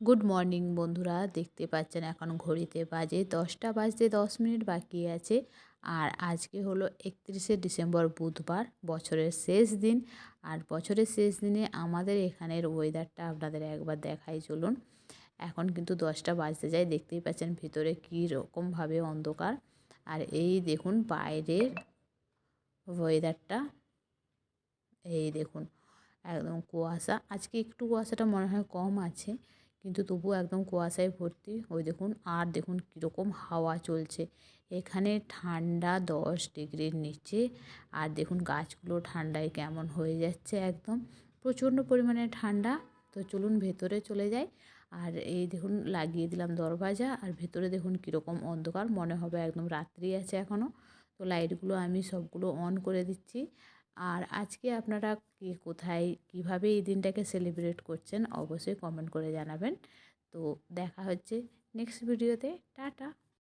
Good morning বন্ধুরা, দেখতে পাচ্ছেন এখন ঘড়িতে বাজে 10টা বাজতে 10 মিনিট বাকি আছে। আর আজকে হলো 31শে ডিসেম্বর, বুধবার, বছরের শেষ দিন। আর বছরের শেষ দিনে আমাদের এখানের ওয়েদারটা আপনাদের একবার দেখাই চলুন। এখন কিন্তু 10টা বাজতে যায়, দেখতেই পাচ্ছেন ভিতরে কী রকমভাবে অন্ধকার। আর এই দেখুন বাইরের ওয়েদারটা, এই দেখুন একদম কুয়াশা। আজকে একটু কুয়াশাটা মনে হয় কম আছে, কিন্তু তবুও একদম কুয়াশায় ভর্তি। ওই দেখুন, আর দেখুন কীরকম হাওয়া চলছে। এখানে ঠান্ডা 10 ডিগ্রির নিচে। আর দেখুন গাছগুলো ঠান্ডায় কেমন হয়ে যাচ্ছে, একদম প্রচণ্ড পরিমাণে ঠান্ডা। তো চলুন ভেতরে চলে যাই। আর এই দেখুন লাগিয়ে দিলাম দরজা, আর ভেতরে দেখুন কীরকম অন্ধকার, মনে হবে একদম রাত্রি আছে এখনও। তো লাইটগুলো আমি সবগুলো অন করে দিচ্ছি। আর আজকে আপনারা কে কোথায় কীভাবে এই দিনটাকে সেলিব্রেট করছেন অবশ্যই কমেন্ট করে জানাবেন। তো দেখা হচ্ছে নেক্সট ভিডিওতে। টাটা।